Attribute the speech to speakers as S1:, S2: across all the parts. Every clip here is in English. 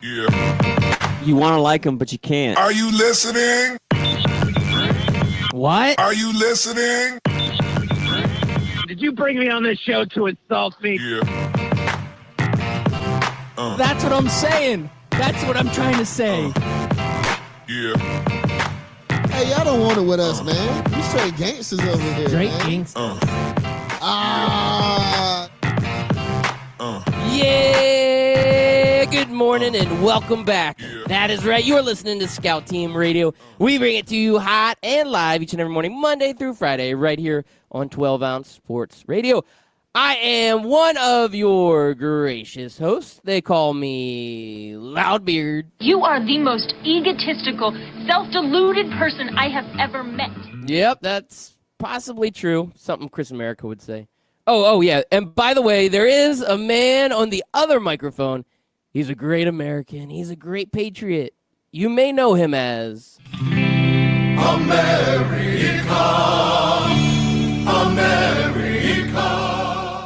S1: Yeah.
S2: You want to like him, but you can't.
S1: Are you listening?
S3: What?
S1: Are you listening?
S4: Did you bring me on this show to insult me?
S1: Yeah.
S3: That's what I'm saying. That's what I'm trying to say.
S1: Yeah.
S5: Hey, y'all don't want it with us, man. You straight gangsters over here,
S3: Straight
S5: man.
S3: gangster.
S5: Ah.
S3: Yeah, good morning and welcome back. That is right. You're listening to Scout Team Radio. We bring it to you hot and live each and every morning, Monday through Friday, right here on 12-Ounce Sports Radio. I am one of your gracious hosts. They call me Loudbeard.
S6: You are the most egotistical, self-deluded person I have ever met.
S3: Yep, that's possibly true. Something Chris America would say. Oh, yeah. And by the way, there is a man on the other microphone. He's a great American. He's a great patriot. You may know him as...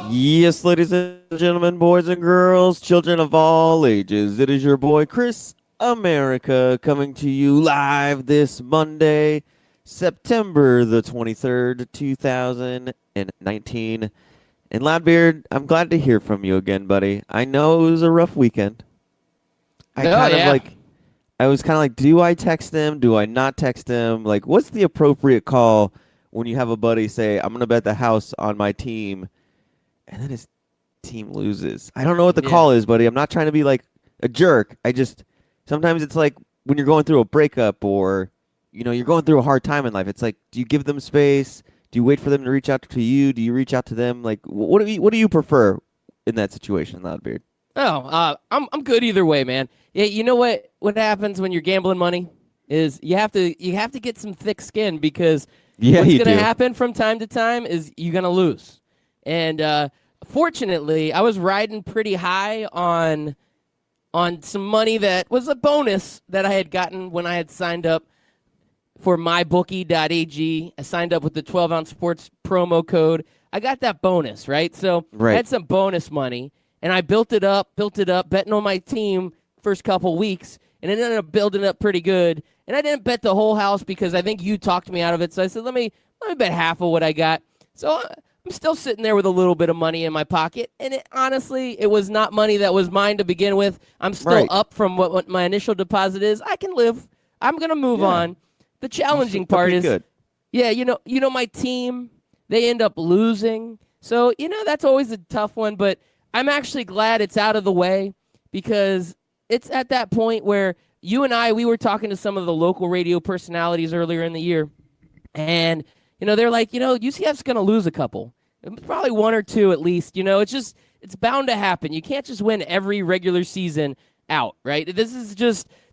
S2: Yes, ladies and gentlemen, boys and girls, children of all ages, it is your boy Chris America coming to you live this Monday, September the 23rd, 2019. And Loudbeard, I'm glad to hear from you again, buddy. I know it was a rough weekend. I was kind of like, do I text him? Do I not text him? Like, what's the appropriate call when you have a buddy say, I'm going to bet the house on my team, and then his team loses? I don't know what the call is, buddy. I'm not trying to be like a jerk. Sometimes it's like when you're going through a breakup or, you're going through a hard time in life. It's like, do you give them space? Do you wait for them to reach out to you? Do you reach out to them? Like, what do you prefer in that situation, Loudbeard?
S3: I'm good either way, man. Yeah, you know what happens when you're gambling money is you have to get some thick skin because what's going to happen from time to time is you're going to lose. And fortunately, I was riding pretty high on some money that was a bonus that I had gotten when I had signed up for mybookie.ag. I signed up with the 12-Ounce Sports promo code. I got that bonus, right? So I had some bonus money, and I built it up, betting on my team first couple weeks, and it ended up building up pretty good. And I didn't bet the whole house because I think you talked me out of it. So I said, let me bet half of what I got. So I'm still sitting there with a little bit of money in my pocket, and honestly, it was not money that was mine to begin with. I'm still up from what my initial deposit is. I can live. I'm going to move on. The challenging part is, my team, they end up losing. So, that's always a tough one, but I'm actually glad it's out of the way because it's at that point where you and we were talking to some of the local radio personalities earlier in the year, and, they're like, UCF's going to lose a couple. Probably one or two at least. It's bound to happen. You can't just win every regular season out, right? This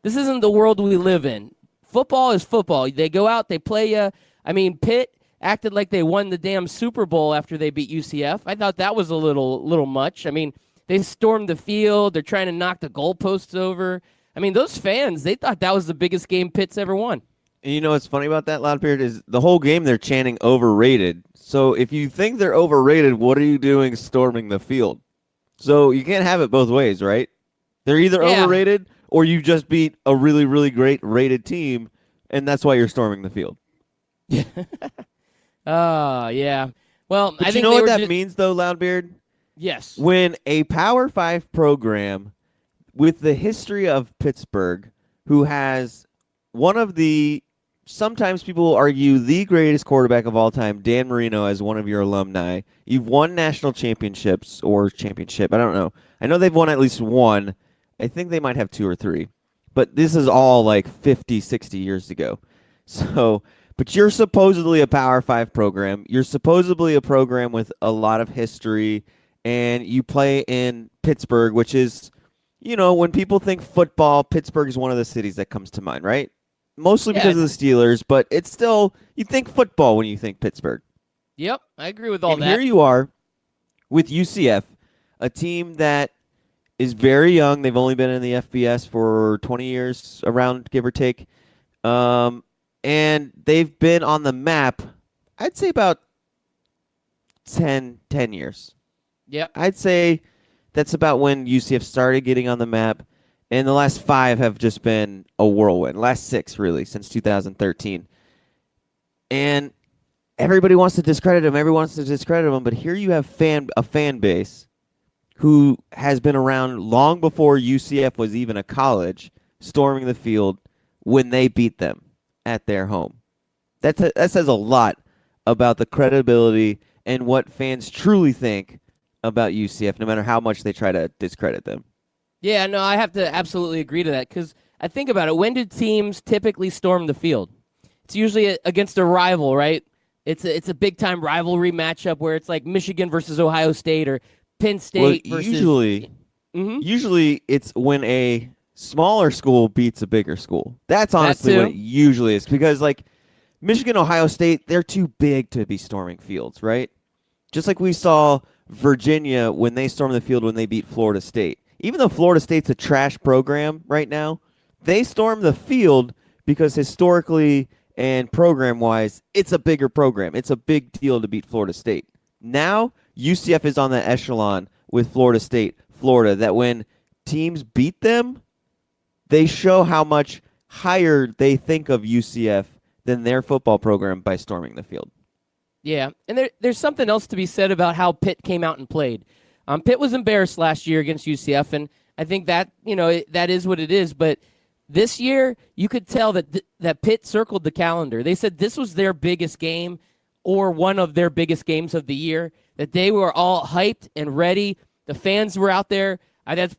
S3: isn't the world we live in. Football is football. They go out, they play you. I mean, Pitt acted like they won the damn Super Bowl after they beat UCF. I thought that was a little much. I mean, they stormed the field. They're trying to knock the goalposts over. I mean, those fans, they thought that was the biggest game Pitt's ever won.
S2: And you know what's funny about that, Loudbeard, is the whole game they're chanting overrated. So if you think they're overrated, what are you doing storming the field? So you can't have it both ways, right? They're either overrated or you just beat a really, really great rated team, and that's why you're storming the field.
S3: Oh, yeah. Well,
S2: but
S3: I think
S2: you know what that means, though, Loudbeard?
S3: Yes.
S2: When a Power 5 program with the history of Pittsburgh, who has one of the, sometimes people will argue, the greatest quarterback of all time, Dan Marino, as one of your alumni. You've won national championships or championship. I don't know. I know they've won at least one. I think they might have two or three. But this is all like 50, 60 years ago. So, but you're supposedly a Power 5 program. You're supposedly a program with a lot of history. And you play in Pittsburgh, which is, when people think football, Pittsburgh is one of the cities that comes to mind, right? Mostly because of the Steelers, but it's still, you think football when you think Pittsburgh.
S3: Yep, I agree with all that.
S2: And here you are with UCF, a team that is very young. They've only been in the FBS for 20 years, around, give or take. And they've been on the map, I'd say about 10 years.
S3: Yeah,
S2: I'd say that's about when UCF started getting on the map. and the last 5 have just been a whirlwind. Last 6, really, since 2013. And everybody wants to discredit him. But here you have a fan base who has been around long before UCF was even a college, storming the field when they beat them at their home. That says a lot about the credibility and what fans truly think about UCF, no matter how much they try to discredit them.
S3: Yeah, no, I have to absolutely agree to that because I think about it. When do teams typically storm the field? It's usually against a rival, right? It's a big-time rivalry matchup where it's like Michigan versus Ohio State or Penn State versus...
S2: Usually it's when a smaller school beats a bigger school. That's honestly what it usually is because, like, Michigan, Ohio State, they're too big to be storming fields, right? Just like we saw Virginia when they stormed the field when they beat Florida State. Even though Florida State's a trash program right now, they stormed the field because historically and program-wise, it's a bigger program. It's a big deal to beat Florida State. Now, UCF is on the echelon with Florida State, Florida, that when teams beat them, they show how much higher they think of UCF than their football program by storming the field.
S3: Yeah, and there's something else to be said about how Pitt came out and played. Pitt was embarrassed last year against UCF, and I think that that is what it is. But this year, you could tell that Pitt circled the calendar. They said this was their biggest game or one of their biggest games of the year, that they were all hyped and ready. The fans were out there. That's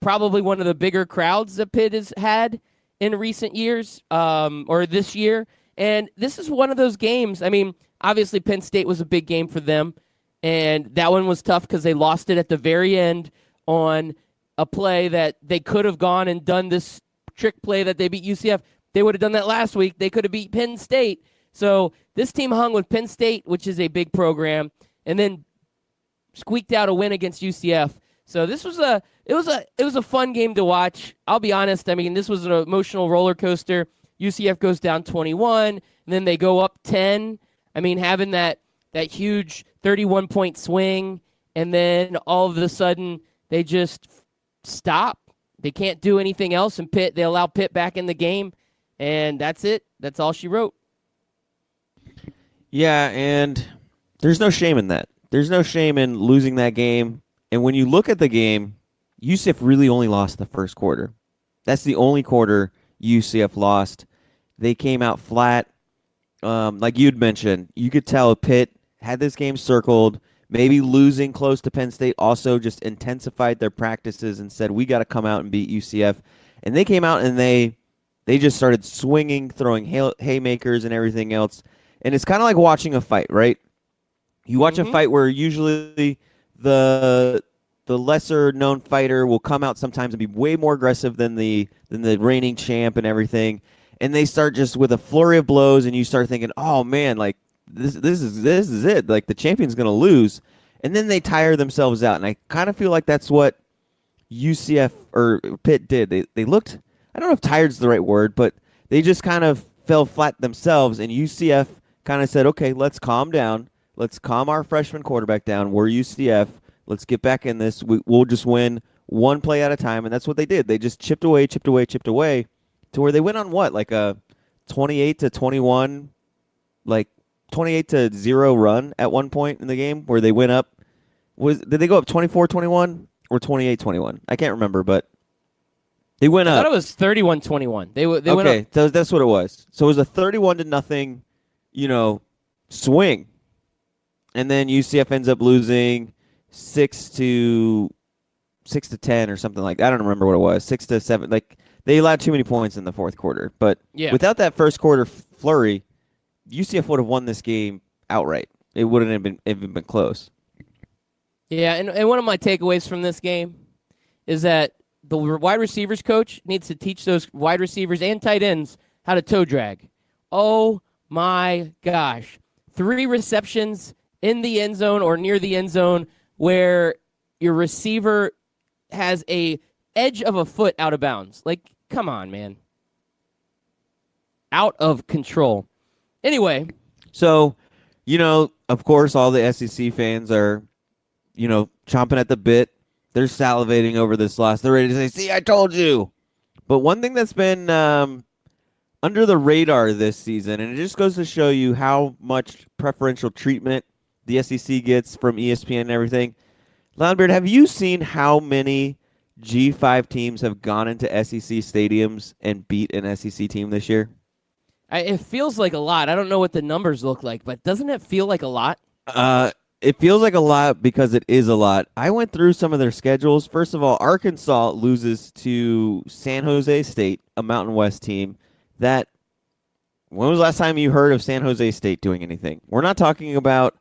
S3: probably one of the bigger crowds that Pitt has had in recent years, or this year. And this is one of those games. I mean, obviously Penn State was a big game for them, and that one was tough because they lost it at the very end on a play that they could have gone and done this trick play that they beat UCF. They would have done that last week. They could have beat Penn State. So this team hung with Penn State, which is a big program, and then squeaked out a win against UCF. So this was it was a fun game to watch. I'll be honest. I mean, this was an emotional roller coaster. UCF goes down 21, and then they go up 10. I mean, having that huge 31-point swing, and then all of a sudden they just stop. They can't do anything else, and they allow Pitt back in the game, and that's it. That's all she wrote.
S2: Yeah, and there's no shame in that. There's no shame in losing that game. And when you look at the game, UCF really only lost the first quarter. That's the only quarter UCF lost. They came out flat. Like you'd mentioned, you could tell Pitt had this game circled. Maybe losing close to Penn State also just intensified their practices and said, we got to come out and beat UCF. And they came out and they just started swinging, throwing haymakers and everything else. And it's kind of like watching a fight, right? You watch a fight where usually the lesser known fighter will come out sometimes and be way more aggressive than the reigning champ and everything. And they start just with a flurry of blows, and you start thinking, oh man, like this is it. Like the champion's gonna lose. And then they tire themselves out. And I kind of feel like that's what UCF or Pitt did. They looked, I don't know if tired's the right word, but they just kind of fell flat themselves, and UCF kind of said, okay, let's calm down. Let's calm our freshman quarterback down. We're UCF. Let's get back in this. We'll just win one play at a time, and that's what they did. They just chipped away, to where they went on what, like a 28-21, like 28-0 run at one point in the game where they went up. Did they go up 24-21 or 28-21? I can't remember, but they went up.
S3: I thought it was 31-21. They went up.
S2: Okay, so that's what it was. So it was a 31-0, swing. And then UCF ends up losing 6-10 or something like that. I don't remember what it was. 6-7. Like they allowed too many points in the fourth quarter. But without that first quarter flurry, UCF would have won this game outright. It wouldn't have been even been close.
S3: Yeah, and one of my takeaways from this game is that the wide receivers coach needs to teach those wide receivers and tight ends how to toe drag. Oh my gosh. 3 receptions in the end zone or near the end zone where your receiver has a edge of a foot out of bounds. Like, come on, man. Out of control. Anyway.
S2: So, of course, all the SEC fans are, chomping at the bit They're salivating over this loss. They're ready to say, "See, I told you." But one thing that's been under the radar this season, and it just goes to show you how much preferential treatment the SEC gets from ESPN and everything. Loudbeard, have you seen how many G5 teams have gone into SEC stadiums and beat an SEC team this year?
S3: It feels like a lot. I don't know what the numbers look like, but doesn't it feel like a lot?
S2: It feels like a lot because it is a lot. I went through some of their schedules. First of all, Arkansas loses to San Jose State, a Mountain West team. When was the last time you heard of San Jose State doing anything? We're not talking about,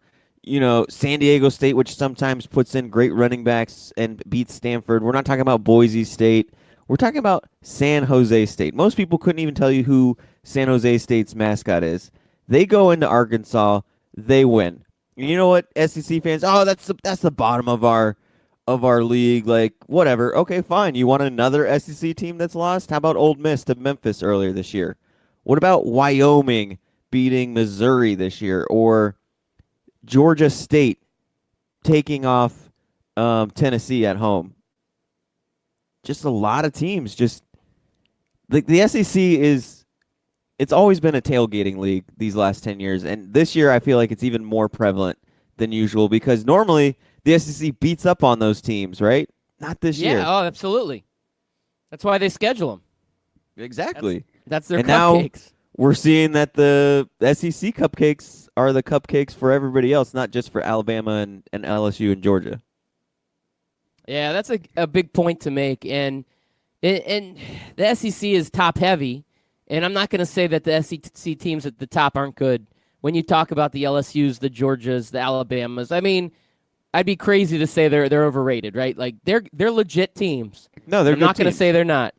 S2: San Diego State, which sometimes puts in great running backs and beats Stanford. We're not talking about Boise State. We're talking about San Jose State. Most people couldn't even tell you who San Jose State's mascot is. They go into Arkansas, they win. You know what, SEC fans? Oh, that's the bottom of our league. Like, whatever. Okay, fine. You want another SEC team that's lost? How about Ole Miss to Memphis earlier this year? What about Wyoming beating Missouri this year, or Georgia State taking off Tennessee at home? Just a lot of teams. Just the SEC it's always been a tailgating league these last 10 years, and this year I feel like it's even more prevalent than usual because normally the SEC beats up on those teams, right? Not this year.
S3: Yeah, oh, absolutely. That's why they schedule them.
S2: Exactly.
S3: That's their
S2: and
S3: cupcakes.
S2: Now we're seeing that the SEC cupcakes are the cupcakes for everybody else, not just for Alabama and LSU and Georgia.
S3: Yeah, that's a big point to make, and the SEC is top heavy. And I'm not going to say that the SEC teams at the top aren't good. When you talk about the LSUs, the Georgias, the Alabamas, I mean, I'd be crazy to say they're overrated, right? Like they're legit teams.
S2: No, they're.
S3: I'm not going to say they're not.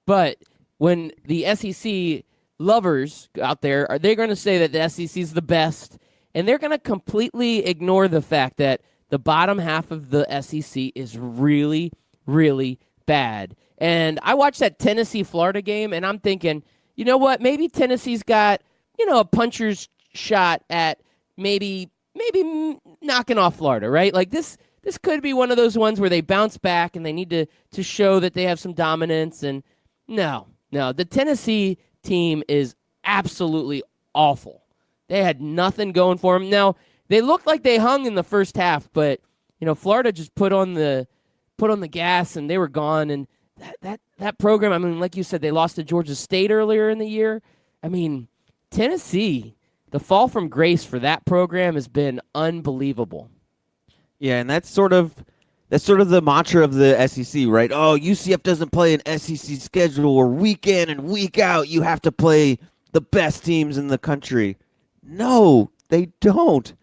S3: But when the SEC lovers out there they're going to say that the SEC is the best, and they're going to completely ignore the fact that the bottom half of the SEC is really, really bad. And I watched that Tennessee-Florida game, and I'm thinking, you know what? Maybe Tennessee's got, a puncher's shot at maybe knocking off Florida, right? Like this could be one of those ones where they bounce back and they need to show that they have some dominance. And no, the Tennessee team is absolutely awful. They had nothing going for them. Now they looked like they hung in the first half, but Florida just put on the gas and they were gone. And that program, I mean, like you said, they lost to Georgia State earlier in the year. I mean, Tennessee, the fall from grace for that program has been unbelievable.
S2: Yeah, and that's sort of the mantra of the SEC, right? Oh, UCF doesn't play an SEC schedule where week in and week out you have to play the best teams in the country. No, they don't.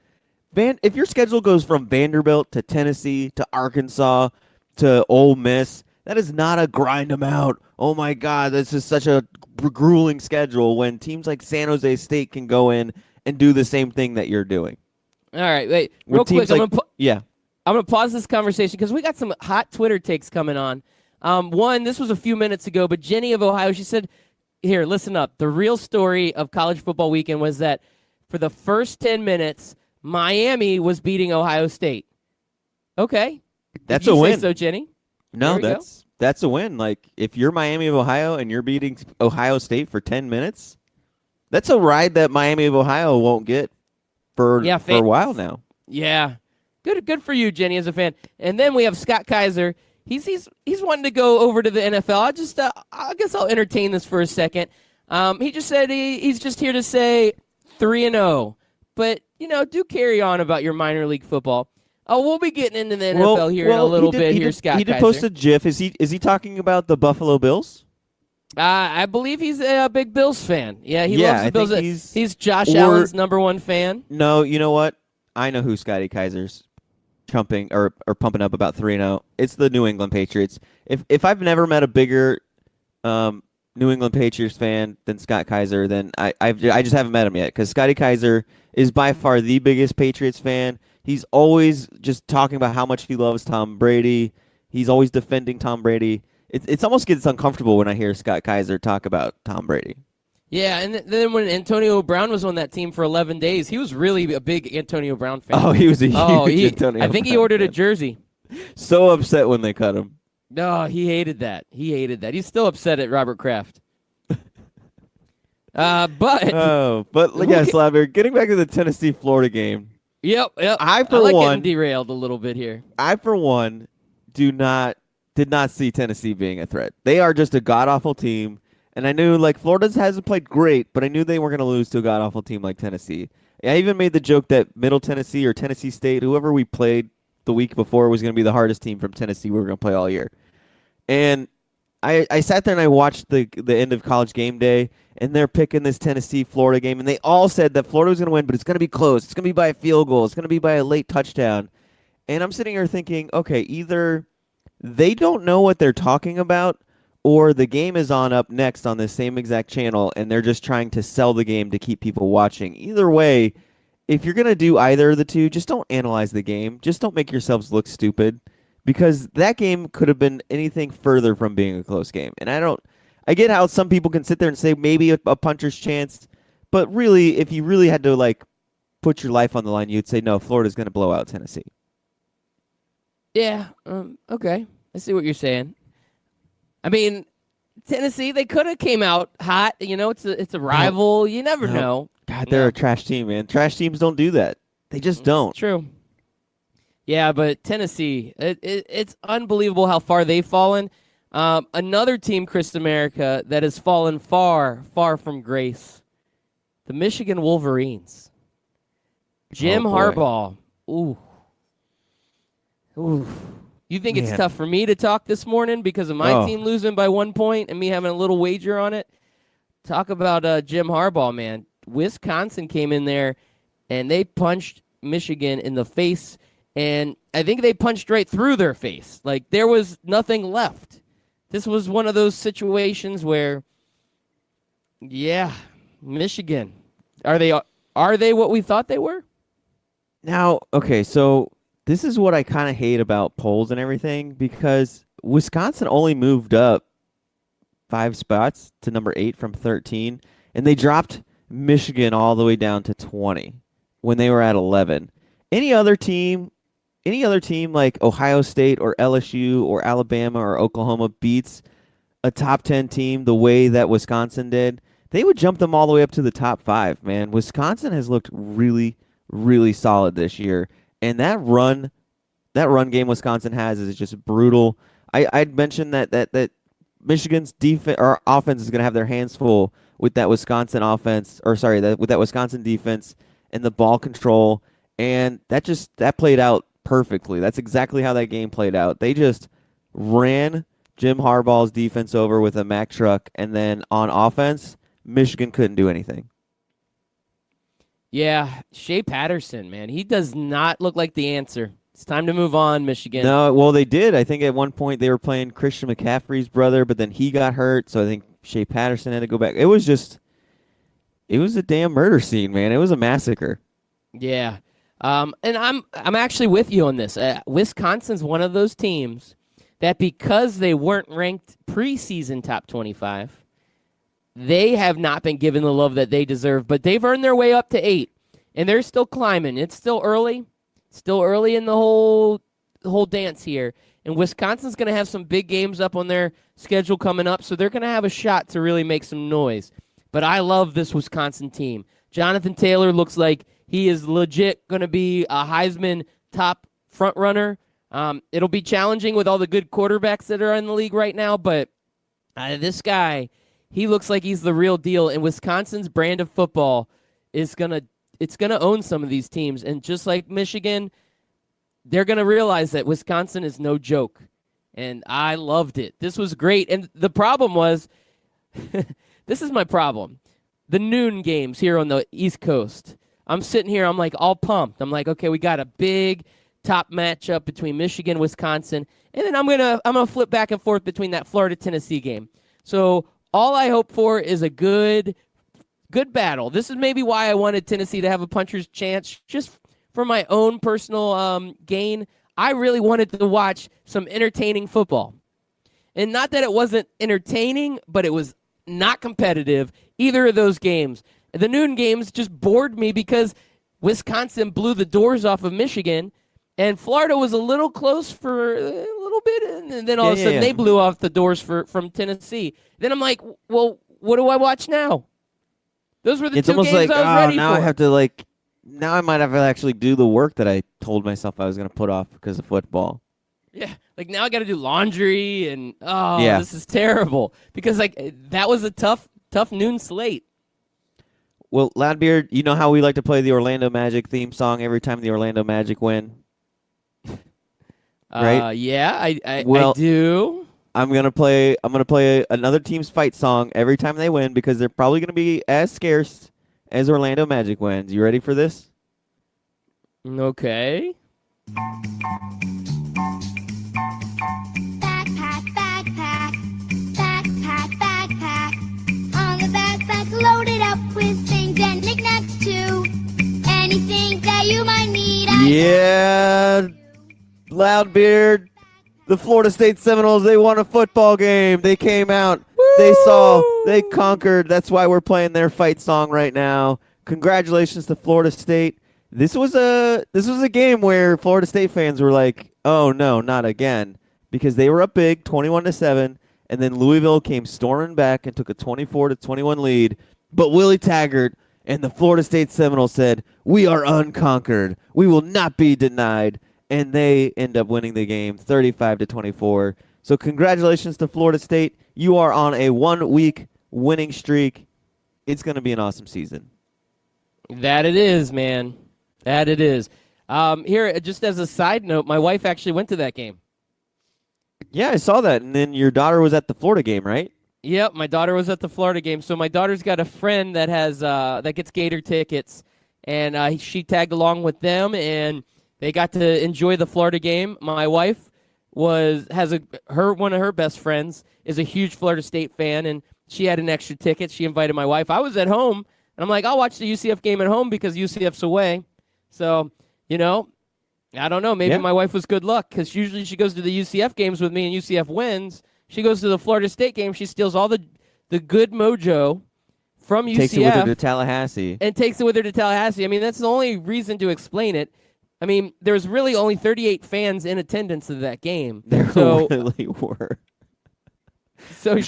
S2: If your schedule goes from Vanderbilt to Tennessee to Arkansas to Ole Miss, that is not a grind them out. Oh, my God, this is such a grueling schedule when teams like San Jose State can go in and do the same thing that you're doing.
S3: All right, wait, real quick.
S2: I'm
S3: going to pause this conversation because we got some hot Twitter takes coming on. One, this was a few minutes ago, but Jenny of Ohio, she said, here, listen up. The real story of college football weekend was that for the first 10 minutes, Miami was beating Ohio State. Okay.
S2: That's a win.
S3: So, Jenny?
S2: No, that's a win. Like, if you're Miami of Ohio and you're beating Ohio State for 10 minutes, that's a ride that Miami of Ohio won't get for a while now.
S3: Yeah. Good for you, Jenny, as a fan. And then we have Scott Kaiser. He's wanting to go over to the NFL. I guess I'll entertain this for a second. He just said he's just here to say 3-0. But, do carry on about your minor league football. Oh, we'll be getting into the NFL here in a little bit. Scott Kaiser.
S2: He did post a GIF. Is he talking about the Buffalo Bills?
S3: I believe he's a big Bills fan. Yeah, he loves the Bills. He's Josh Allen's number one fan.
S2: No, you know what? I know who Scotty Kaiser's pumping up about 3-0. It's the New England Patriots. If I've never met a bigger New England Patriots fan than Scott Kaiser, then I just haven't met him yet, because Scotty Kaiser is by far the biggest Patriots fan. He's always just talking about how much he loves Tom Brady. He's always defending Tom Brady. It almost gets uncomfortable when I hear Scott Kaiser talk about Tom Brady.
S3: Yeah, and then when Antonio Brown was on that team for 11 days, he was really a big Antonio Brown fan.
S2: Oh, he was a huge Antonio
S3: I think he ordered a jersey.
S2: So upset when they cut him.
S3: No, he hated that. He's still upset at Robert Kraft. But
S2: yeah, Slaver, getting back to the Tennessee-Florida game.
S3: Yep.
S2: I like
S3: getting derailed a little bit here.
S2: I, for one, did not see Tennessee being a threat. They are just a god-awful team, and I knew, Florida hasn't played great, but I knew they were going to lose to a god-awful team like Tennessee. I even made the joke that Middle Tennessee or Tennessee State, whoever we played the week before, was going to be the hardest team from Tennessee we were going to play all year. And I sat there and I watched the end of College Game Day, and they're picking this Tennessee-Florida game, and they all said that Florida was going to win, but it's going to be close. It's going to be by a field goal. It's going to be by a late touchdown. And I'm sitting here thinking, okay, either they don't know what they're talking about, or the game is on up next on this same exact channel, and they're just trying to sell the game to keep people watching. Either way, if you're going to do either of the two, just don't analyze the game. Just don't make yourselves look stupid, because that game could have been anything further from being a close game. And I get how some people can sit there and say maybe a puncher's chance, but really, if you really had to put your life on the line, you'd say no, Florida's going to blow out Tennessee.
S3: Yeah, okay. I see what you're saying. I mean, Tennessee, they could have came out hot. It's a rival. You never know.
S2: God, they're a trash team, man. Trash teams don't do that. They just don't.
S3: It's true. Yeah, but Tennessee, it's unbelievable how far they've fallen. Another team, Chris America, that has fallen far, far from grace. The Michigan Wolverines. Jim Harbaugh. Ooh. You think it's tough for me to talk this morning because of my team losing by 1 point and me having a little wager on it? Talk about Jim Harbaugh, man. Wisconsin came in there, and they punched Michigan in the face, and I think they punched right through their face. There was nothing left. This was one of those situations where, Michigan. Are they what we thought they were?
S2: Now, okay, so this is what I kind of hate about polls and everything, because Wisconsin only moved up 5 spots to number 8 from 13, and they dropped Michigan all the way down to 20 when they were at 11. Any other team like Ohio State or LSU or Alabama or Oklahoma beats a top 10 team the way that Wisconsin did, they would jump them all the way up to the top 5, man. Wisconsin has looked really, really solid this year. And that run game Wisconsin has is just brutal. I'd mentioned that Michigan's defense or offense is going to have their hands full with that Wisconsin offense, with that Wisconsin defense and the ball control, and that played out perfectly. That's exactly how that game played out. They just ran Jim Harbaugh's defense over with a Mack truck, and then on offense, Michigan couldn't do anything.
S3: Yeah, Shea Patterson, man. He does not look like the answer. It's time to move on, Michigan.
S2: No, well, they did. I think at one point they were playing Christian McCaffrey's brother, but then he got hurt, so I think Shea Patterson had to go back. It was a damn murder scene, man. It was a massacre.
S3: Yeah. And I'm actually with you on this. Wisconsin's one of those teams that because they weren't ranked preseason top 25, they have not been given the love that they deserve, but they've earned their way up to 8, and they're still climbing. It's still early in the whole dance here, and Wisconsin's going to have some big games up on their schedule coming up, so they're going to have a shot to really make some noise. But I love this Wisconsin team. Jonathan Taylor looks like he is legit going to be a Heisman top front runner. It'll be challenging with all the good quarterbacks that are in the league right now, but this guy, he looks like he's the real deal, and Wisconsin's brand of football is gonna own some of these teams. And just like Michigan, they're gonna realize that Wisconsin is no joke. And I loved it. This was great. And the problem was, this is my problem. The noon games here on the East Coast. I'm sitting here, I'm like all pumped. I'm like, okay, we got a big top matchup between Michigan, Wisconsin, and then I'm gonna flip back and forth between that Florida-Tennessee game. So all I hope for is a good battle. This is maybe why I wanted Tennessee to have a puncher's chance, just for my own personal gain. I really wanted to watch some entertaining football. And not that it wasn't entertaining, but it was not competitive, either of those games. The noon games just bored me because Wisconsin blew the doors off of Michigan, And Florida was a little close for a little bit, and then all of a sudden they blew off the doors from Tennessee. Then I'm like, well, what do I watch now? Those were the two games I was ready
S2: now
S3: for.
S2: I have to now I might have to actually do the work that I told myself I was going to put off because of football.
S3: Yeah, now I got to do laundry, and this is terrible because that was a tough noon slate.
S2: Well, Loudbeard, you know how we like to play the Orlando Magic theme song every time the Orlando Magic win? Right?
S3: Yeah, I do.
S2: I'm gonna play another team's fight song every time they win because they're probably gonna be as scarce as Orlando Magic wins. You ready for this?
S3: Okay.
S7: Backpack, backpack, backpack, backpack. On the backpack loaded up with things and knickknacks too. Anything that you might need.
S2: Yeah, Loudbeard. The Florida State Seminoles, they won a football game. They came out. Woo! They conquered. That's why we're playing their fight song right now. Congratulations to Florida State. This was a game where Florida State fans were like, "Oh no, not again," because they were up big, 21-7, and then Louisville came storming back and took a 24-21 lead. But Willie Taggart and the Florida State Seminoles said, "We are unconquered. We will not be denied." And they end up winning the game 35-24. So congratulations to Florida State. You are on a 1-week winning streak. It's going to be an awesome season.
S3: That it is, man. That it is. Here, just as a side note, my wife actually went to that game.
S2: Yeah, I saw that. And then your daughter was at the Florida game, right?
S3: Yep, my daughter was at the Florida game. So my daughter's got a friend that has that gets Gator tickets, and she tagged along with them, and they got to enjoy the Florida game. My wife one of her best friends is a huge Florida State fan, and she had an extra ticket. She invited my wife. I was at home, and I'm like, I'll watch the UCF game at home because UCF's away. So, I don't know. Maybe my wife was good luck because usually she goes to the UCF games with me and UCF wins. She goes to the Florida State game. She steals all the good mojo from UCF.
S2: Takes it with her to Tallahassee.
S3: And takes it with her to Tallahassee. I mean, that's the only reason to explain it. I mean, there was really only 38 fans in attendance of that game.
S2: There really were.
S3: So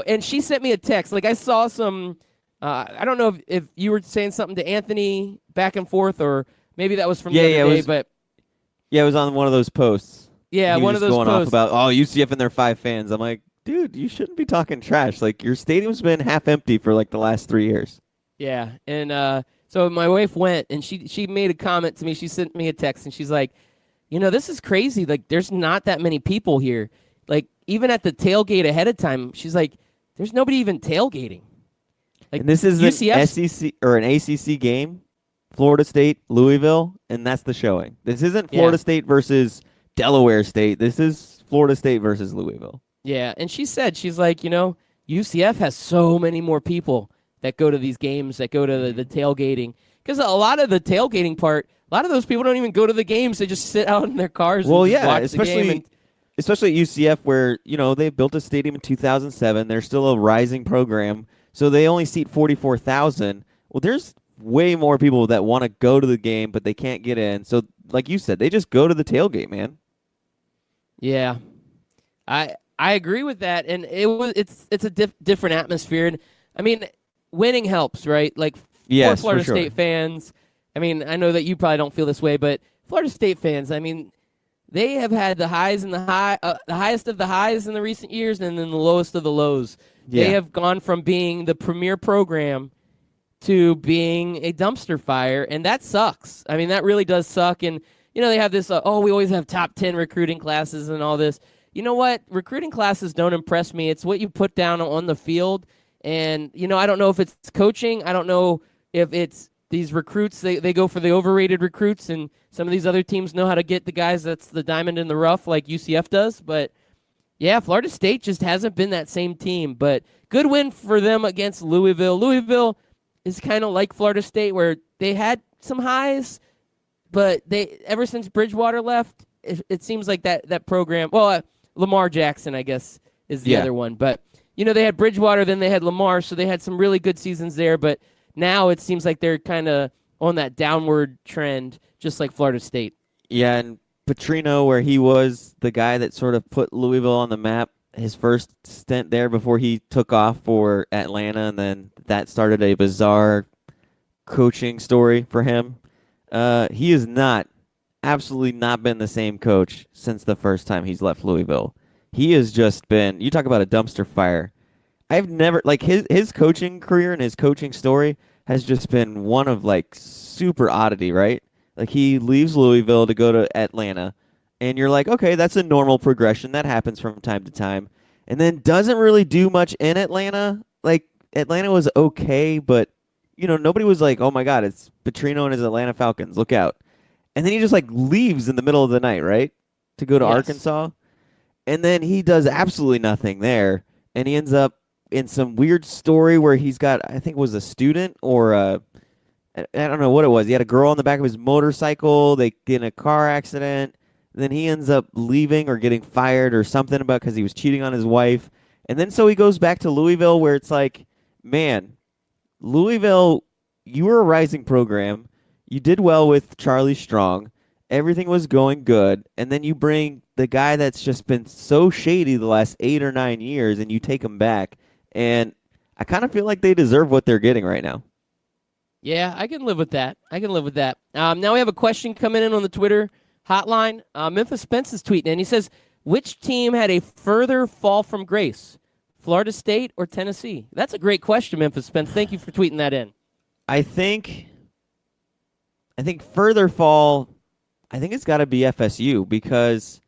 S3: and she sent me a text. Like I saw some. I don't know if you were saying something to Anthony back and forth, or maybe that was from the other day. But
S2: it was on one of those posts.
S3: Yeah,
S2: he
S3: one
S2: was
S3: of those
S2: going
S3: posts
S2: off about UCF and their 5 fans. I'm like, dude, you shouldn't be talking trash. Like your stadium's been half empty for like the last 3 years.
S3: Yeah, and so my wife went, and she made a comment to me. She sent me a text, and she's like, this is crazy. Like, there's not that many people here. Like, even at the tailgate ahead of time, she's like, there's nobody even tailgating. Like,
S2: and this is an SEC or an ACC game, Florida State, Louisville, and that's the showing. This isn't Florida State versus Delaware State. This is Florida State versus Louisville.
S3: Yeah, and she's like, UCF has so many more people that go to these games, that go to the tailgating. Because a lot of the tailgating part, a lot of those people don't even go to the games. They just sit out in their cars and watch the game.
S2: Especially at UCF where, they built a stadium in 2007. They're still a rising program, so they only seat 44,000. Well, there's way more people that want to go to the game, but they can't get in. So, like you said, they just go to the tailgate, man.
S3: Yeah. I agree with that, and it's a different atmosphere. And, I mean, winning helps, right? Like, for Florida State fans, I mean, I know that you probably don't feel this way, but Florida State fans, I mean, they have had the highs and the highest of the highs in the recent years, and then the lowest of the lows. Yeah. They have gone from being the premier program to being a dumpster fire, and that sucks. I mean, that really does suck. And they have this, we always have top 10 recruiting classes and all this. You know what? Recruiting classes don't impress me. It's what you put down on the field. And, I don't know if it's coaching. I don't know if it's these recruits. They go for the overrated recruits, and some of these other teams know how to get the guys that's the diamond in the rough like UCF does. But, yeah, Florida State just hasn't been that same team. But good win for them against Louisville. Louisville is kind of like Florida State where they had some highs, but ever since Bridgewater left, it seems like that program, Lamar Jackson, I guess, is the other one. But, they had Bridgewater, then they had Lamar, so they had some really good seasons there. But now it seems like they're kind of on that downward trend, just like Florida State.
S2: Yeah, and Petrino, where he was the guy that sort of put Louisville on the map, his first stint there before he took off for Atlanta, and then that started a bizarre coaching story for him. He has absolutely not been the same coach since the first time he's left Louisville. He has just been, you talk about a dumpster fire. I've never, like, his coaching career and his coaching story has just been one of, like, super oddity, right? Like, he leaves Louisville to go to Atlanta, and you're like, okay, that's a normal progression. That happens from time to time. And then doesn't really do much in Atlanta. Like, Atlanta was okay, but, nobody was like, oh, my God, it's Petrino and his Atlanta Falcons. Look out. And then he just, like, leaves in the middle of the night, right, to go to Arkansas. And then he does absolutely nothing there, and he ends up in some weird story where he's got, I think it was a student or I don't know what it was. He had a girl on the back of his motorcycle. They get in a car accident. Then he ends up leaving or getting fired or something because he was cheating on his wife. And then so he goes back to Louisville where it's like, man, Louisville, you were a rising program. You did well with Charlie Strong. Everything was going good. And then you bring the guy that's just been so shady the last 8 or 9 years and you take him back. And I kind of feel like they deserve what they're getting right now.
S3: Yeah, I can live with that. Now we have a question coming in on the Twitter hotline. Memphis Spence is tweeting, and he says, which team had a further fall from grace, Florida State or Tennessee? That's a great question, Memphis Spence. Thank you for tweeting that in.
S2: I think further fall, I think it's got to be FSU because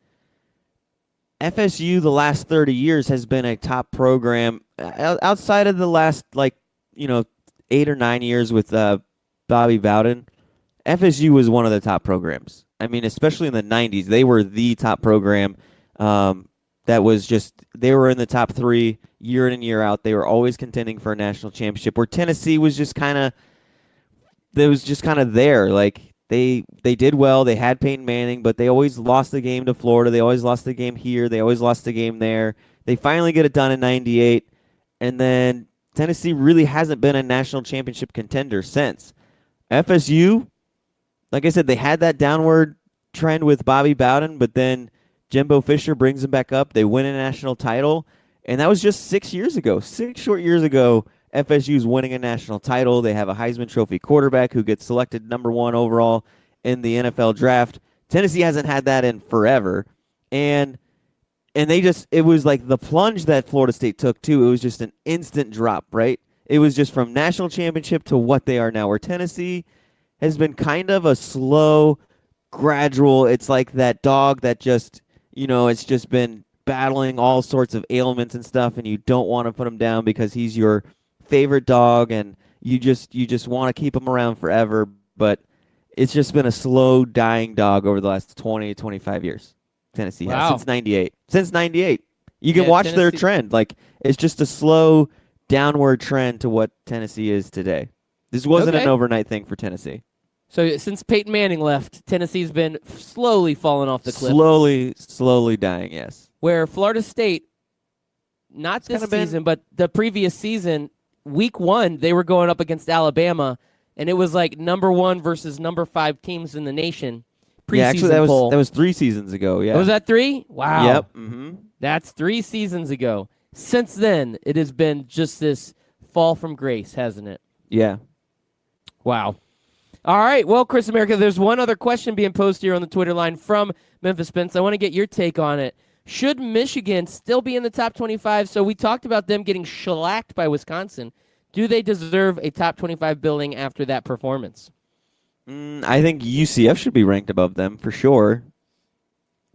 S2: FSU the last 30 years has been a top program outside of the last 8 or 9 years with Bobby Bowden. FSU was one of the top programs. I mean, especially in the 90s, they were the top program. That was just, they were in the top 3 year in and year out. They were always contending for a national championship. Where Tennessee was just kind of, there. Like they did well. They had Peyton Manning, but they always lost the game to Florida. They always lost the game here. They always lost the game there. They finally get it done in '98, and then Tennessee really hasn't been a national championship contender since. FSU, like I said, they had that downward trend with Bobby Bowden, but then Jimbo Fisher brings them back up. They win a national title, and that was just 6 years ago. 6 short years ago, FSU's winning a national title. They have a Heisman Trophy quarterback who gets selected number 1 overall in the NFL draft. Tennessee hasn't had that in forever, and it was like the plunge that Florida State took, too. It was just an instant drop, right? It was just from national championship to what they are now, where Tennessee has been kind of a slow, gradual, it's like that dog that just, it's just been battling all sorts of ailments and stuff, and you don't want to put him down because he's your favorite dog, and you just want to keep him around forever, but it's just been a slow, dying dog over the last 20, 25 years. Tennessee has since 98. Since 98. You can watch their trend. Like, it's just a slow downward trend to what Tennessee is today. This wasn't an overnight thing for Tennessee.
S3: So since Peyton Manning left, Tennessee's been slowly falling off the cliff.
S2: Slowly dying, yes.
S3: Where Florida State, not this season, but the previous season, week 1, they were going up against Alabama, and it was like number 1 versus number 5 teams in the nation.
S2: Yeah, actually, that was 3 seasons ago. Yeah,
S3: was that 3? Wow.
S2: Yep. Mm-hmm.
S3: That's 3 seasons ago. Since then, it has been just this fall from grace, hasn't it?
S2: Yeah.
S3: Wow. All right. Well, Chris America, there's one other question being posed here on the Twitter line from Memphis Spence. I want to get your take on it. Should Michigan still be in the top 25? So we talked about them getting shellacked by Wisconsin. Do they deserve a top 25 billing after that performance?
S2: I think UCF should be ranked above them for sure.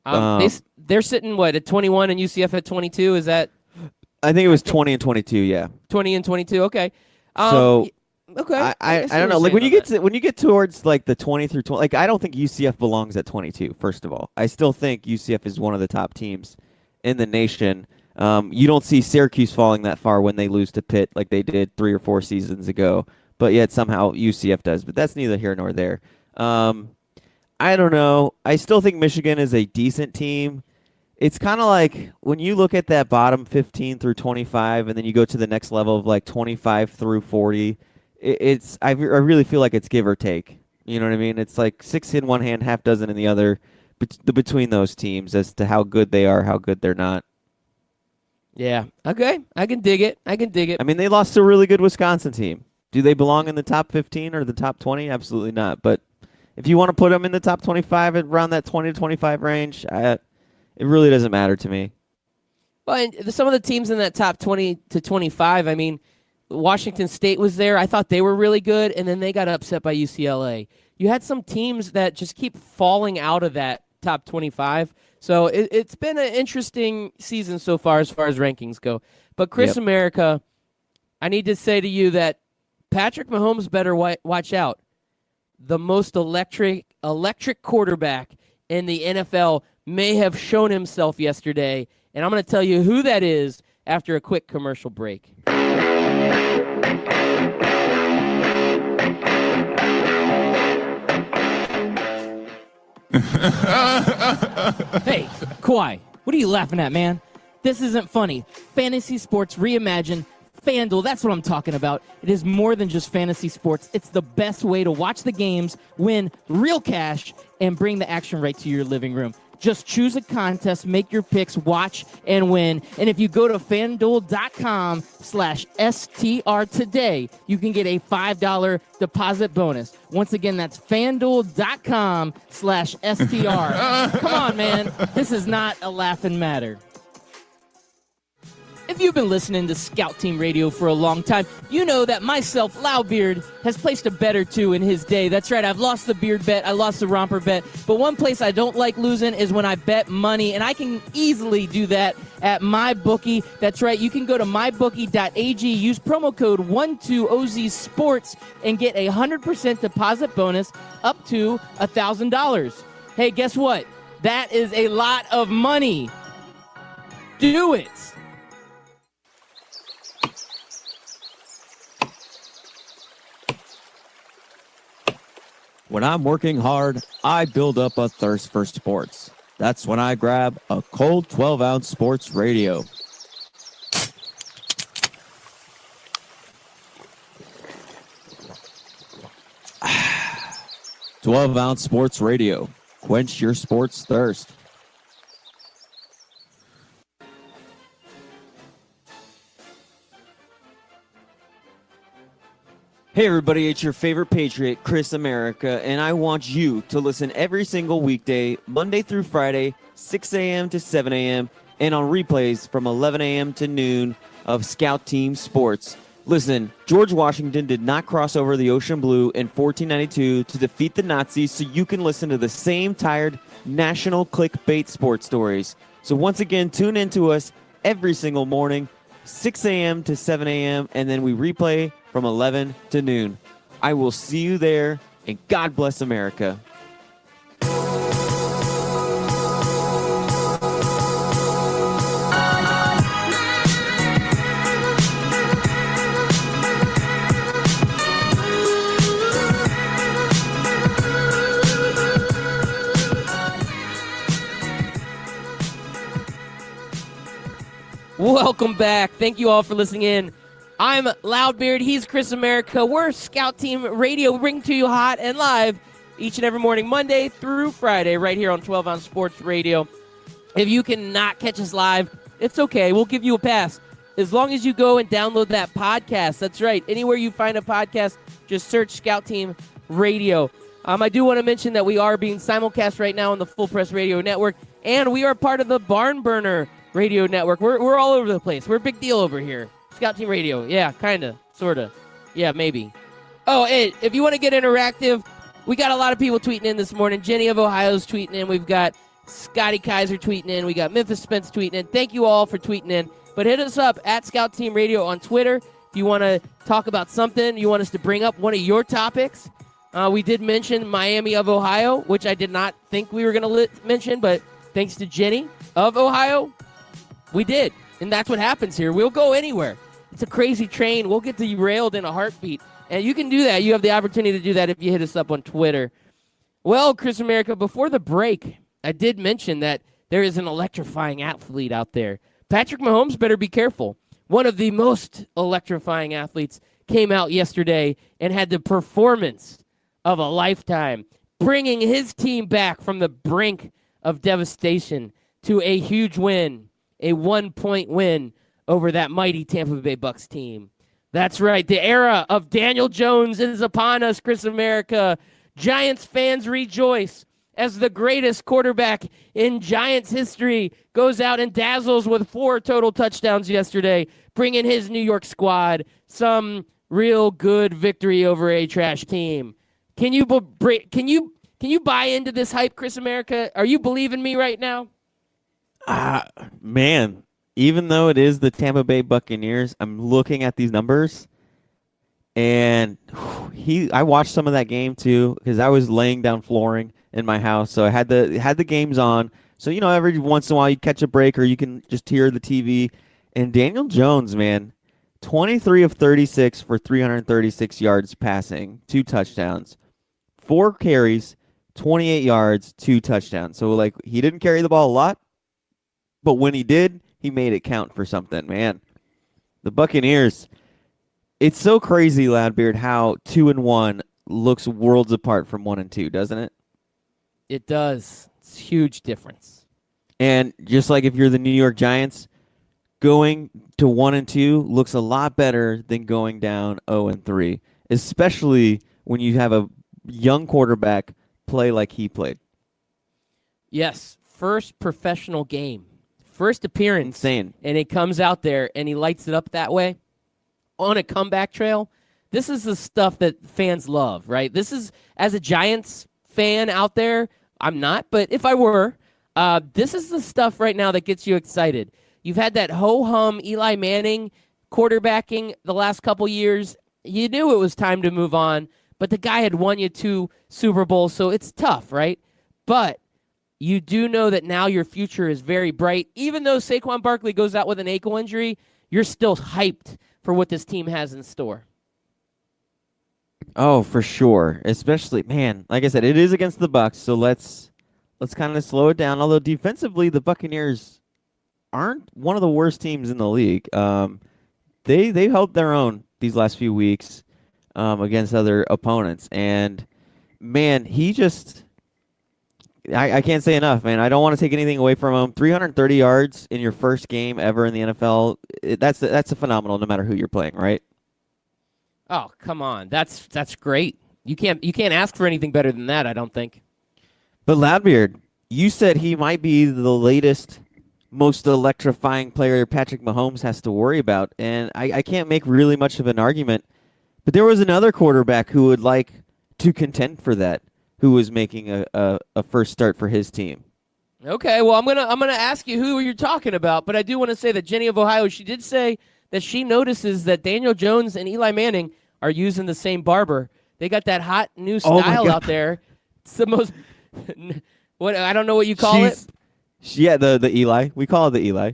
S3: They're sitting, at 21 and UCF at 22? Is that?
S2: I think it was 20 and 22, yeah.
S3: 20 and 22, okay.
S2: Okay. I don't know. Like when you get towards like the 20 through 20, like I don't think UCF belongs at 22. First of all, I still think UCF is one of the top teams in the nation. You don't see Syracuse falling that far when they lose to Pitt like they did 3 or 4 seasons ago, but yet somehow UCF does. But that's neither here nor there. I don't know. I still think Michigan is a decent team. It's kind of like when you look at that bottom 15 through 25, and then you go to the next level of like 25 through 40. I really feel like it's give or take You know what I mean? It's like 6 in one hand, half dozen in the other, between those teams as to how good they are, how good they're not.
S3: Yeah. Okay. I can dig it.
S2: I mean, they lost to a really good Wisconsin team. Do they belong in the top 15 or the top 20? Absolutely not. But if you want to put them in the top 25 around that 20 to 25 range, it really doesn't matter to me.
S3: Well, and some of the teams in that top 20 to 25, I mean, Washington State was there. I thought they were really good, and then they got upset by UCLA. You had some teams that just keep falling out of that top 25. So it's been an interesting season so far as rankings go. But Chris America, I need to say to you that Patrick Mahomes better watch out. The most electric quarterback in the NFL may have shown himself yesterday, and I'm going to tell you who that is after a quick commercial break.
S8: Hey, Kawhi, what are you laughing at, man? This isn't funny. Fantasy sports reimagined. FanDuel, that's what I'm talking about. It is more than just fantasy sports. It's the best way to watch the games, win real cash, and bring the action right to your living room. Just choose a contest, make your picks, watch, and win. And if you go to FanDuel.com/STR today, you can get a $5 deposit bonus. Once again, that's FanDuel.com/STR. Come on, man. This is not a laughing matter. If you've been listening to Scout Team Radio for a long time, you know that myself, Loudbeard, has placed a bet or two in his day. That's right, I've lost the beard bet, I lost the romper bet, but one place I don't like losing is when I bet money, and I can easily do that at MyBookie. That's right, you can go to mybookie.ag, use promo code 12OZSports, and get a 100% deposit bonus up to $1,000. Hey, guess what? That is a lot of money. Do it.
S9: When I'm working hard, I build up a thirst for sports. That's when I grab a cold 12-ounce sports radio. 12-ounce sports radio. Quench your sports thirst.
S2: Hey everybody, it's your favorite Patriot, Chris America, and I want you to listen every single weekday, Monday through Friday, 6 a.m. to 7 a.m., and on replays from 11 a.m. to noon of Scout Team Sports. Listen, George Washington did not cross over the ocean blue in 1492 to defeat the Nazis, so you can listen to the same tired national clickbait sports stories. So once again, tune in to us every single morning, 6 a.m. to 7 a.m., and then we replay from 11 to noon. I will see you there, and God bless America.
S3: Welcome back. Thank you all for listening in. I'm Loudbeard. He's Chris America. We're Scout Team Radio, bringing to you hot and live each and every morning, Monday through Friday, right here on 12-Ounce Sports Radio. If you cannot catch us live, it's okay. We'll give you a pass. As long as you go and download that podcast. That's right. Anywhere you find a podcast, just search Scout Team Radio. I do want to mention that we are being simulcast right now on the Full Press Radio Network, and we are part of the Barn Burner Radio Network. We're all over the place. We're a big deal over here. Scout Team Radio. Yeah, kind of. Sort of. Yeah, maybe. Oh, and if you want to get interactive, we got a lot of people tweeting in this morning. Jenny of Ohio's tweeting in. We've got Scotty Kaiser tweeting in. We got Memphis Spence tweeting in. Thank you all for tweeting in. But hit us up at Scout Team Radio on Twitter. If you want to talk about something, you want us to bring up one of your topics. We did mention Miami of Ohio, which I did not think we were going to mention, but thanks to Jenny of Ohio, we did. And that's what happens here. We'll go anywhere. It's a crazy train. We'll get derailed in a heartbeat. And you can do that. You have the opportunity to do that if you hit us up on Twitter. Well, Chris America, before the break, I did mention that there is an electrifying athlete out there. Patrick Mahomes better be careful. One of the most electrifying athletes came out yesterday and had the performance of a lifetime, bringing his team back from the brink of devastation to a huge win, a 1-point win over that mighty Tampa Bay Bucks team. That's right. The era of Daniel Jones is upon us, Chris America. Giants fans rejoice as the greatest quarterback in Giants history goes out and dazzles with 4 total touchdowns yesterday, bringing his New York squad some real good victory over a trash team. Can you buy into this hype, Chris America? Are you believing me right now?
S2: Man, even though it is the Tampa Bay Buccaneers, I'm looking at these numbers, and I watched some of that game too because I was laying down flooring in my house, so I had the games on. So every once in a while you catch a break or you can just hear the TV. And Daniel Jones, man, 23 of 36 for 336 yards passing, 2 touchdowns, 4 carries, 28 yards, 2 touchdowns. So he didn't carry the ball a lot, but when he did, he made it count for something, man. The Buccaneers, it's so crazy, Loudbeard, how 2-1 looks worlds apart from 1-2, doesn't it?
S3: It does. It's a huge difference.
S2: And just like if you're the New York Giants, going to 1-2 looks a lot better than going down 0-3, especially when you have a young quarterback play like he played.
S3: Yes, first professional game, first appearance.
S2: Insane.
S3: And he comes out there and he lights it up that way on a comeback trail. This is the stuff that fans love, right? This is, as a Giants fan out there, I'm not, but if I were, this is the stuff right now that gets you excited. You've had that ho-hum Eli Manning quarterbacking the last couple years. You knew it was time to move on, but the guy had won you 2 Super Bowls, so it's tough, right? But you do know that now your future is very bright. Even though Saquon Barkley goes out with an ankle injury, you're still hyped for what this team has in store.
S2: Oh, for sure. Especially, man, like I said, it is against the Bucs, so let's kind of slow it down. Although defensively, the Buccaneers aren't one of the worst teams in the league. They held their own these last few weeks against other opponents, and man, he just I can't say enough, man. I don't want to take anything away from him. 330 yards in your first game ever in the NFL. That's a phenomenal, no matter who you're playing, right?
S3: Oh, come on. That's great. You can't ask for anything better than that, I don't think.
S2: But Loudbeard, you said he might be the latest, most electrifying player Patrick Mahomes has to worry about, and I can't make really much of an argument. But there was another quarterback who would like to contend for that, who was making a first start for his team.
S3: Okay, well, I'm gonna ask you who you're talking about, but I do want to say that Jenny of Ohio, she did say that she notices that Daniel Jones and Eli Manning are using the same barber. They got that hot new style out there. It's the most what I don't know what you call it.
S2: Yeah, the Eli. We call it the Eli.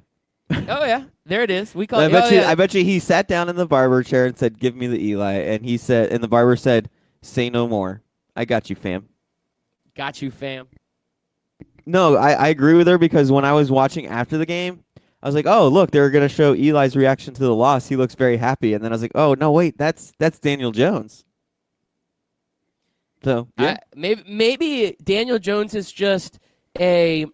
S3: Oh yeah, there it is. We call it.
S2: I bet you he sat down in the barber chair and said, "Give me the Eli," and the barber said, "Say no more. I got you, fam."
S3: Got you, fam.
S2: No, I agree with her because when I was watching after the game, I was like, oh, look, they're going to show Eli's reaction to the loss. He looks very happy. And then I was like, oh, no, wait, that's Daniel Jones. So, yeah.
S3: Maybe Daniel Jones is just I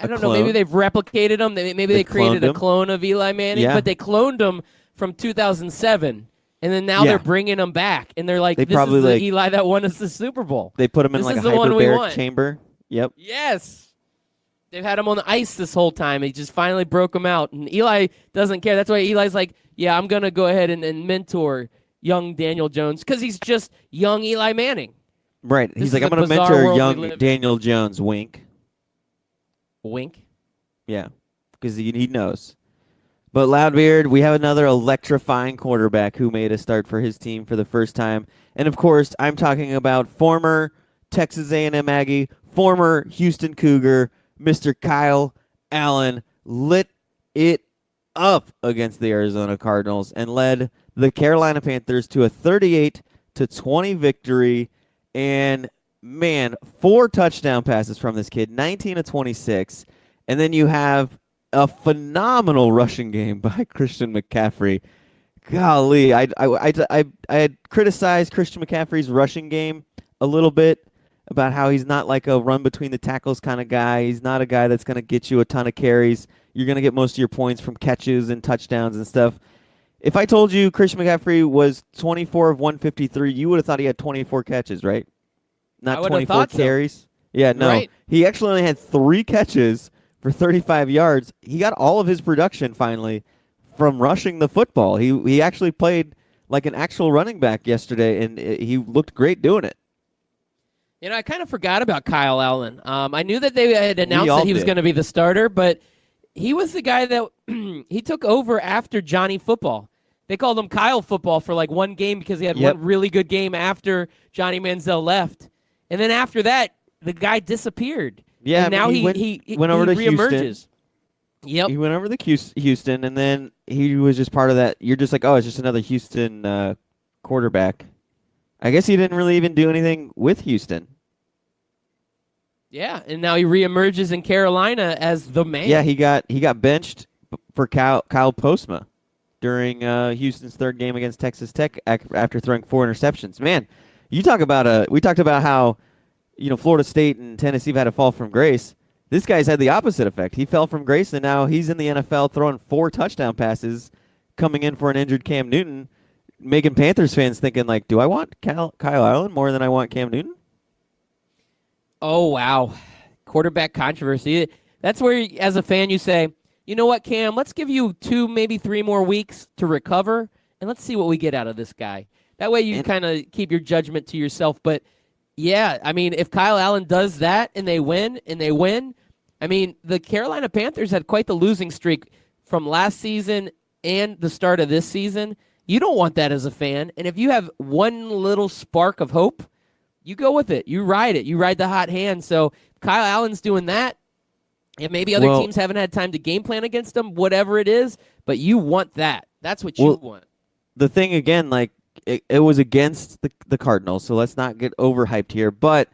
S3: don't know, maybe they've replicated him. Maybe they created a clone of Eli Manning, but they cloned him from 2007. And then now they're bringing him back, and they're like, "This is the Eli that won us the Super Bowl."
S2: They put him in like a hyperbaric chamber. Yep.
S3: Yes. They've had him on the ice this whole time. He just finally broke him out, and Eli doesn't care. That's why Eli's like, "Yeah, I'm gonna go ahead and mentor young Daniel Jones because he's just young Eli Manning."
S2: Right. He's like, "I'm gonna mentor young Daniel Jones." Wink.
S3: Wink.
S2: Yeah, because he knows. But Loudbeard, we have another electrifying quarterback who made a start for his team for the first time. And, of course, I'm talking about former Texas A&M Aggie, former Houston Cougar, Mr. Kyle Allen, lit it up against the Arizona Cardinals and led the Carolina Panthers to a 38-20 victory. And, man, 4 touchdown passes from this kid, 19-26. And then you have a phenomenal rushing game by Christian McCaffrey. golly, I had criticized Christian McCaffrey's rushing game a little bit about how he's not like a run between the tackles kind of guy. He's not a guy that's going to get you a ton of carries. You're going to get most of your points from catches and touchdowns and stuff. If I told you Christian McCaffrey was 24 of 153, you would have thought he had 24 catches, right? Not 24 carries. So. Yeah, no.
S3: Right.
S2: He actually only had 3 catches for 35 yards. He got all of his production finally from rushing the football. He actually played like an actual running back yesterday, and he looked great doing it.
S3: You know, I kind of forgot about Kyle Allen. I knew that they had announced that he was going to be the starter, but he was the guy that he took over after Johnny Football. They called him Kyle Football for like one game because he had one really good game after Johnny Manziel left. And then after that, the guy disappeared.
S2: Yeah,
S3: and now
S2: he went over to
S3: reemerges.
S2: Houston.
S3: Yep.
S2: He went over to Houston, and then he was just part of that. You're just like, oh, it's just another Houston quarterback. I guess he didn't really even do anything with Houston.
S3: Yeah, and now he reemerges in Carolina as the man.
S2: Yeah, he got benched for Kyle Postma during Houston's third game against Texas Tech after throwing 4 interceptions. Man, we talked about how Florida State and Tennessee have had a fall from grace. This guy's had the opposite effect. He fell from grace, and now he's in the NFL throwing 4 touchdown passes, coming in for an injured Cam Newton, making Panthers fans thinking, like, do I want Kyle Allen more than I want Cam Newton?
S3: Oh, wow. Quarterback controversy. That's where, as a fan, you say, you know what, Cam, let's give you 2, maybe 3 more weeks to recover, and let's see what we get out of this guy. That way you kind of keep your judgment to yourself. But, yeah, I mean, if Kyle Allen does that and they win, I mean, the Carolina Panthers had quite the losing streak from last season and the start of this season. You don't want that as a fan. And if you have one little spark of hope, you go with it. You ride it. You ride the hot hand. So Kyle Allen's doing that, and maybe other teams haven't had time to game plan against him, whatever it is, but you want that. That's what you want.
S2: The thing, again, like, it was against the Cardinals, so let's not get overhyped here, but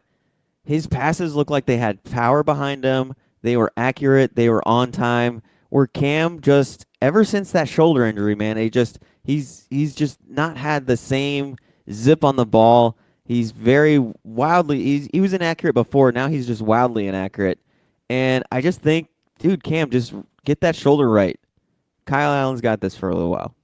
S2: his passes looked like they had power behind them. They were accurate. They were on time. Where Cam just, ever since that shoulder injury, man, he's just not had the same zip on the ball. He's very wildly, he was inaccurate before. Now he's just wildly inaccurate. And I just think, dude, Cam, just get that shoulder right. Kyle Allen's got this for a little while.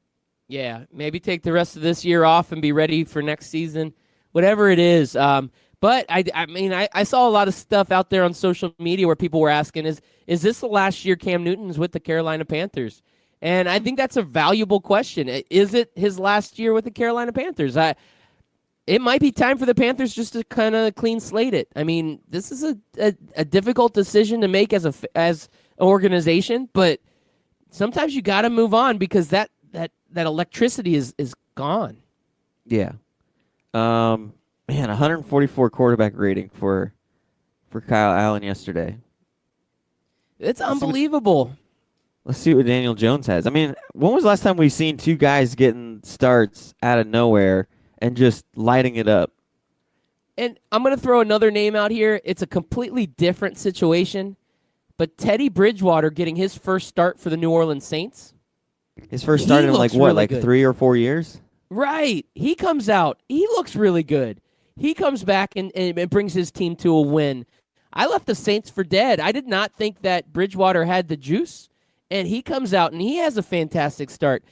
S3: Yeah, maybe take the rest of this year off and be ready for next season, whatever it is. But I saw a lot of stuff out there on social media where people were asking, is this the last year Cam Newton's with the Carolina Panthers? And I think that's a valuable question. Is it his last year with the Carolina Panthers? It might be time for the Panthers just to kind of clean slate it. I mean, this is a difficult decision to make as an organization, but sometimes you got to move on because that electricity is gone.
S2: Yeah. Man, 144 quarterback rating for Kyle Allen yesterday.
S3: It's unbelievable.
S2: Let's see what Daniel Jones has. I mean, when was the last time we've seen 2 guys getting starts out of nowhere and just lighting it up?
S3: And I'm going to throw another name out here. It's a completely different situation, but Teddy Bridgewater getting his first start for the New Orleans Saints.
S2: His first start in really 3 or 4 years?
S3: Right. He comes out. He looks really good. He comes back and brings his team to a win. I left the Saints for dead. I did not think that Bridgewater had the juice, and he comes out and he has a fantastic start.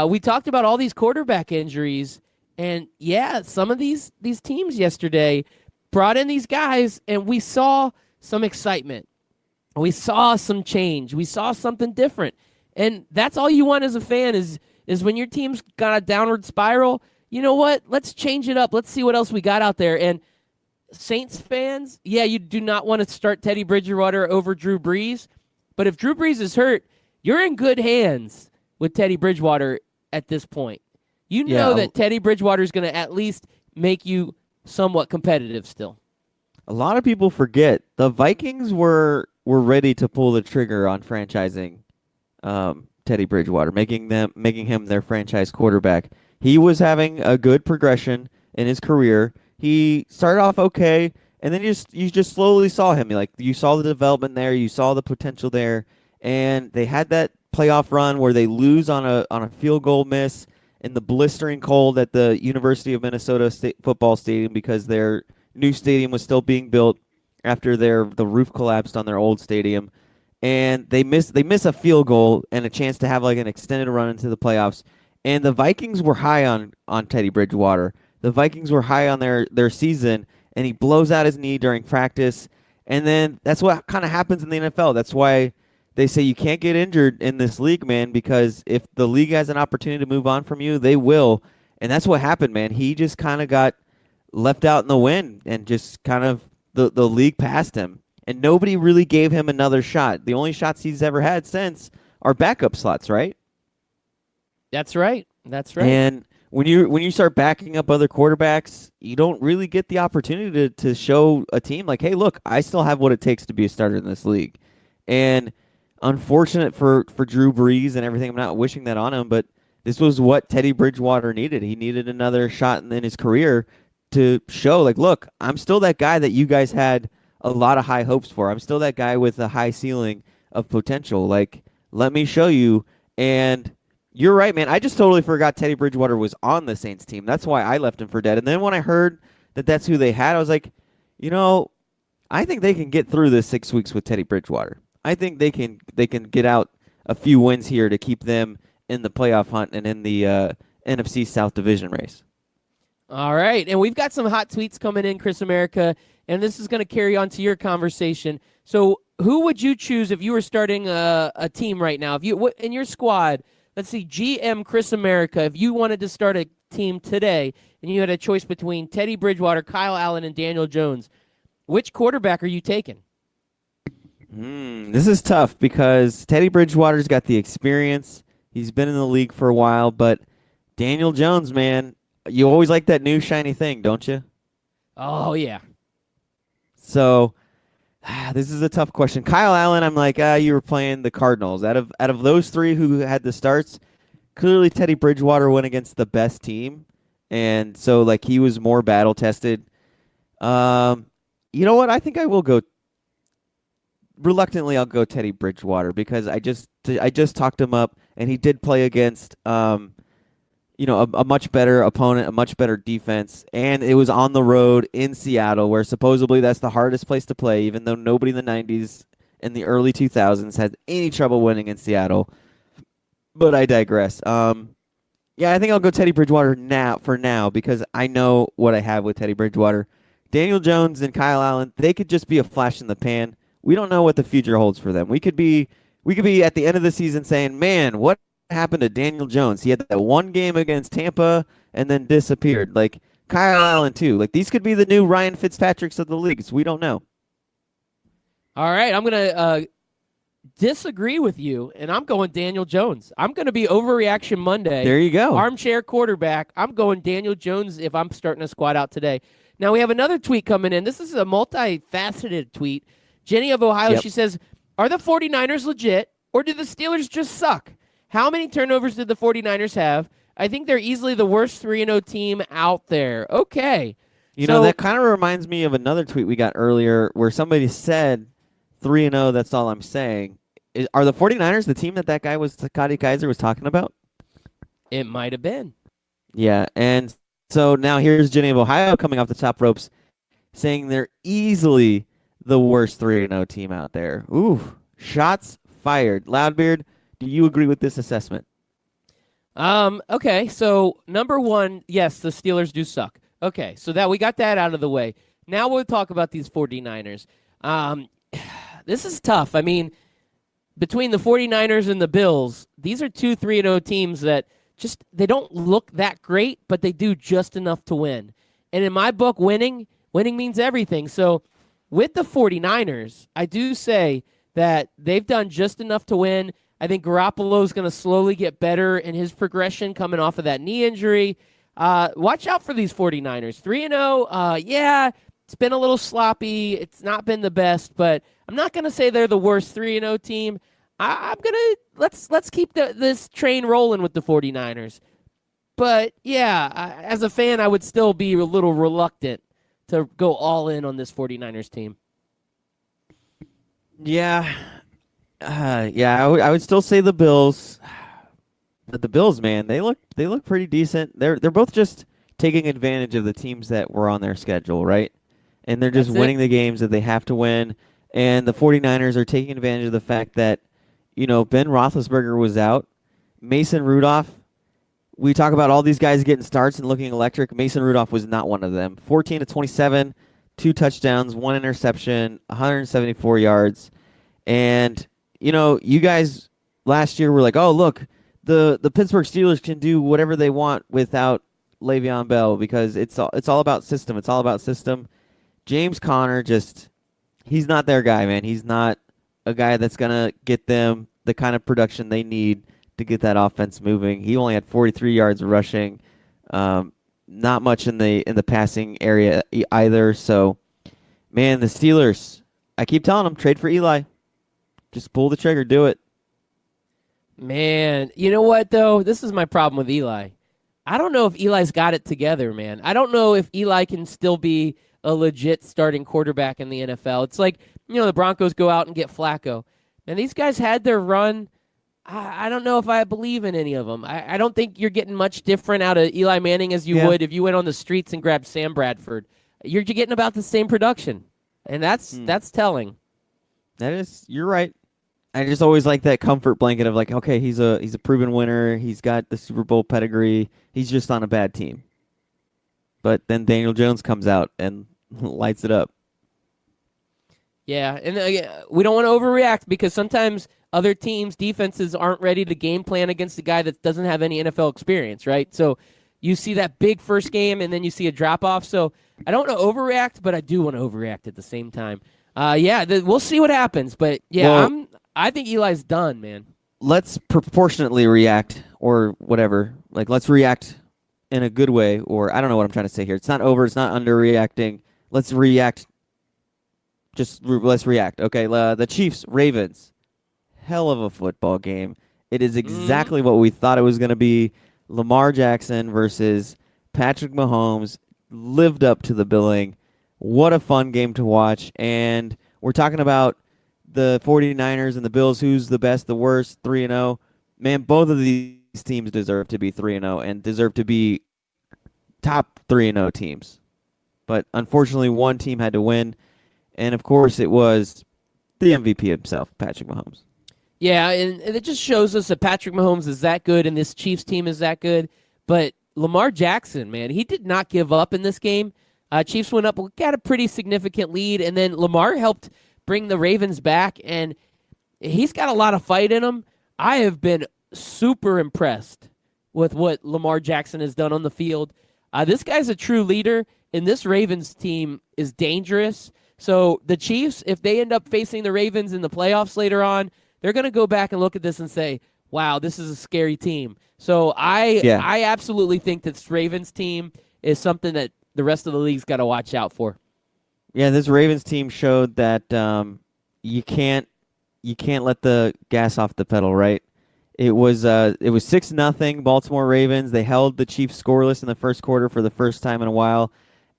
S3: We talked about all these quarterback injuries, and yeah, some of these teams yesterday brought in these guys, and we saw some excitement. We saw some change. We saw something different. And that's all you want as a fan is when your team's got a downward spiral, you know what? Let's change it up. Let's see what else we got out there. And Saints fans, yeah, you do not want to start Teddy Bridgewater over Drew Brees. But if Drew Brees is hurt, you're in good hands with Teddy Bridgewater at this point. You know that Teddy Bridgewater is going to at least make you somewhat competitive still.
S2: A lot of people forget the Vikings were ready to pull the trigger on franchising Teddy Bridgewater, making him their franchise quarterback. He was having a good progression in his career. He started off okay, and then you just slowly saw him. You saw the development there, you saw the potential there, and they had that playoff run where they lose on a field goal miss, in the blistering cold at the University of Minnesota football stadium because their new stadium was still being built after the roof collapsed on their old stadium, and they miss a field goal and a chance to have like an extended run into the playoffs. And the Vikings were high on Teddy Bridgewater. The Vikings were high on their season, and he blows out his knee during practice. And then that's what kind of happens in the NFL. That's why they say you can't get injured in this league, man, because if the league has an opportunity to move on from you, they will. And that's what happened, man. He just kind of got left out in the wind and just kind of the league passed him. And nobody really gave him another shot. The only shots he's ever had since are backup slots, right?
S3: That's right. That's right.
S2: And when you start backing up other quarterbacks, you don't really get the opportunity to show a team like, hey, look, I still have what it takes to be a starter in this league. And unfortunate for Drew Brees and everything. I'm not wishing that on him, but this was what Teddy Bridgewater needed. He needed another shot in his career to show, like, look, I'm still that guy that you guys had a lot of high hopes for. I'm still that guy with a high ceiling of potential. Like, let me show you. And you're right, man. I just totally forgot Teddy Bridgewater was on the Saints team. That's why I left him for dead. And then when I heard that that's who they had, I was like, I think they can get through this 6 weeks with Teddy Bridgewater. I think they can get out a few wins here to keep them in the playoff hunt and in the NFC South division race.
S3: All right, and we've got some hot tweets coming in, Chris America, and this is going to carry on to your conversation. So who would you choose if you were starting a team right now? If you in your squad, let's see, GM Chris America, if you wanted to start a team today and you had a choice between Teddy Bridgewater, Kyle Allen, and Daniel Jones, which quarterback are you taking?
S2: This is tough because Teddy Bridgewater's got the experience. He's been in the league for a while, but Daniel Jones, man, you always like that new shiny thing, don't you?
S3: Oh, yeah.
S2: So this is a tough question. Kyle Allen, I'm like, you were playing the Cardinals. Out of those three who had the starts, clearly Teddy Bridgewater went against the best team, and so like he was more battle tested. You know what? I think I will go. Reluctantly, I'll go Teddy Bridgewater because I just talked him up, and he did play against a much better opponent, a much better defense, and it was on the road in Seattle, where supposedly that's the hardest place to play, even though nobody in the 90s and the early 2000s had any trouble winning in Seattle. But I digress. I think I'll go Teddy Bridgewater for now because I know what I have with Teddy Bridgewater. Daniel Jones and Kyle Allen, they could just be a flash in the pan. We don't know what the future holds for them. We could be at the end of the season saying, man, what happened to Daniel Jones? He had that one game against Tampa and then disappeared. Like Kyle Allen too. Like these could be the new Ryan Fitzpatricks of the leagues. We don't know.
S3: All right, I'm going to disagree with you, and I'm going Daniel Jones. I'm going to be Overreaction Monday.
S2: There you go.
S3: Armchair quarterback. I'm going Daniel Jones if I'm starting a squad out today. Now, we have another tweet coming in. This is a multifaceted tweet. Jenny of Ohio, She says, are the 49ers legit, or do the Steelers just suck? How many turnovers did the 49ers have? I think they're easily the worst 3-0 team out there. Okay.
S2: That kind of reminds me of another tweet we got earlier where somebody said 3-0, that's all I'm saying. Are the 49ers the team that guy Scotty Kaiser was talking about?
S3: It might have been.
S2: Yeah, and so now here's Jenny of Ohio coming off the top ropes saying they're easily the worst 3-0 team out there. Ooh, shots fired. Loudbeard, do you agree with this assessment?
S3: Okay, so number one, yes, the Steelers do suck. Okay, so that we got that out of the way. Now we'll talk about these 49ers. This is tough. I mean, between the 49ers and the Bills, these are two 3-0 teams that they don't look that great, but they do just enough to win. And in my book, winning means everything. So with the 49ers, I do say that they've done just enough to win. I think Garoppolo's going to slowly get better in his progression coming off of that knee injury. Watch out for these 49ers. 3-0, it's been a little sloppy. It's not been the best, but I'm not going to say they're the worst 3-0 team. I'm going to let's keep this train rolling with the 49ers. But, as a fan, I would still be a little reluctant to go all in on this 49ers team.
S2: I would still say the Bills. the Bills, man, they look pretty decent. They're both just taking advantage of the teams that were on their schedule, right? And they're just winning the games that they have to win. And the 49ers are taking advantage of the fact that, Ben Roethlisberger was out. Mason Rudolph, we talk about all these guys getting starts and looking electric. Mason Rudolph was not one of them. 14 to 27, 2 touchdowns, 1 interception, 174 yards. And, you guys last year were like, oh, look, the Pittsburgh Steelers can do whatever they want without Le'Veon Bell because it's all about system. It's all about system. James Conner he's not their guy, man. He's not a guy that's going to get them the kind of production they need to get that offense moving. He only had 43 yards rushing, not much in the passing area either. So, man, the Steelers, I keep telling them, trade for Eli. Just pull the trigger, do it.
S3: Man, you know what, though? This is my problem with Eli. I don't know if Eli's got it together, man. I don't know if Eli can still be a legit starting quarterback in the NFL. It's like, the Broncos go out and get Flacco. And these guys had their run. I don't know if I believe in any of them. I don't think you're getting much different out of Eli Manning as you would if you went on the streets and grabbed Sam Bradford. You're getting about the same production. And that's telling.
S2: You're right. I just always like that comfort blanket of like, okay, he's a proven winner. He's got the Super Bowl pedigree. He's just on a bad team. But then Daniel Jones comes out and lights it up.
S3: Yeah, and we don't want to overreact because sometimes other teams' defenses aren't ready to game plan against a guy that doesn't have any NFL experience, right? So you see that big first game and then you see a drop-off. So I don't want to overreact, but I do want to overreact at the same time. We'll see what happens. But, I think Eli's done, man.
S2: Let's proportionately react or whatever. Like, let's react in a good way, or I don't know what I'm trying to say here. It's not over. It's not underreacting. Let's react. Let's react. Okay, the Chiefs, Ravens. Hell of a football game. It is exactly what we thought it was going to be. Lamar Jackson versus Patrick Mahomes lived up to the billing. What a fun game to watch. And we're talking about the 49ers and the Bills, who's the best, the worst, 3-0. Man, both of these teams deserve to be 3-0 and deserve to be top 3-0 teams. But unfortunately, one team had to win. And, of course, it was the MVP himself, Patrick Mahomes.
S3: Yeah, and it just shows us that Patrick Mahomes is that good and this Chiefs team is that good. But Lamar Jackson, man, he did not give up in this game. Chiefs went up, got a pretty significant lead, and then Lamar helped bring the Ravens back, and he's got a lot of fight in him. I have been super impressed with what Lamar Jackson has done on the field. This guy's a true leader, and this Ravens team is dangerous. So the Chiefs, if they end up facing the Ravens in the playoffs later on, they're going to go back and look at this and say, wow, this is a scary team. So I absolutely think that this Ravens team is something that the rest of the league's got to watch out for.
S2: Yeah, this Ravens team showed that you can't let the gas off the pedal, right? It was 6-0 Baltimore Ravens. They held the Chiefs scoreless in the first quarter for the first time in a while.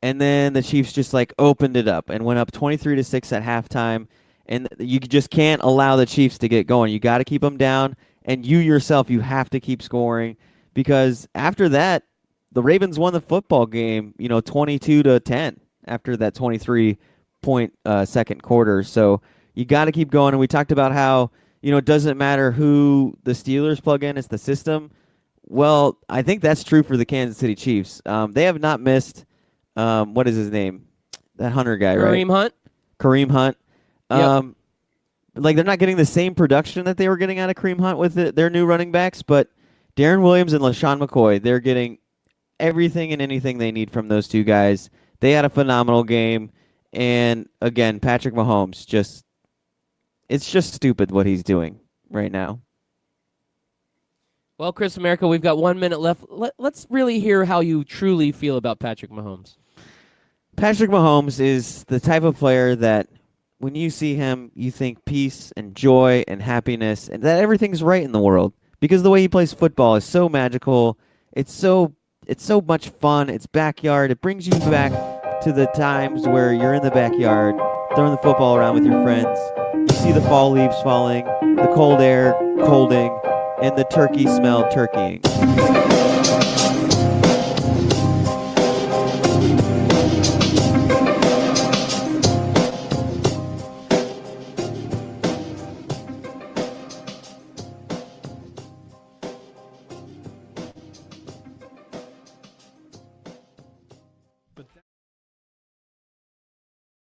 S2: And then the Chiefs just opened it up and went up 23-6 at halftime. And you just can't allow the Chiefs to get going. You got to keep them down, and you yourself, you have to keep scoring because after that, the Ravens won the football game, 22-10 after that 23-point second quarter. So you got to keep going. And we talked about how, it doesn't matter who the Steelers plug in, it's the system. Well, I think that's true for the Kansas City Chiefs. They have not missed, what is his name? That Hunter guy, right? Kareem Hunt.
S3: Yep.
S2: They're not getting the same production that they were getting out of Kareem Hunt with their new running backs, but Darren Williams and LaShawn McCoy, they're getting everything and anything they need from those two guys. They had a phenomenal game, and again, Patrick Mahomes, it's just stupid what he's doing right now.
S3: Well, Chris America, we've got 1 minute left. Let's really hear how you truly feel about Patrick Mahomes.
S2: Patrick Mahomes is the type of player that when you see him, you think peace and joy and happiness and that everything's right in the world because the way he plays football is so magical. It's so much fun. It's backyard. It brings you back to the times where you're in the backyard throwing the football around with your friends. You see the fall leaves falling, the cold air colding, and the turkey smelled turkeying.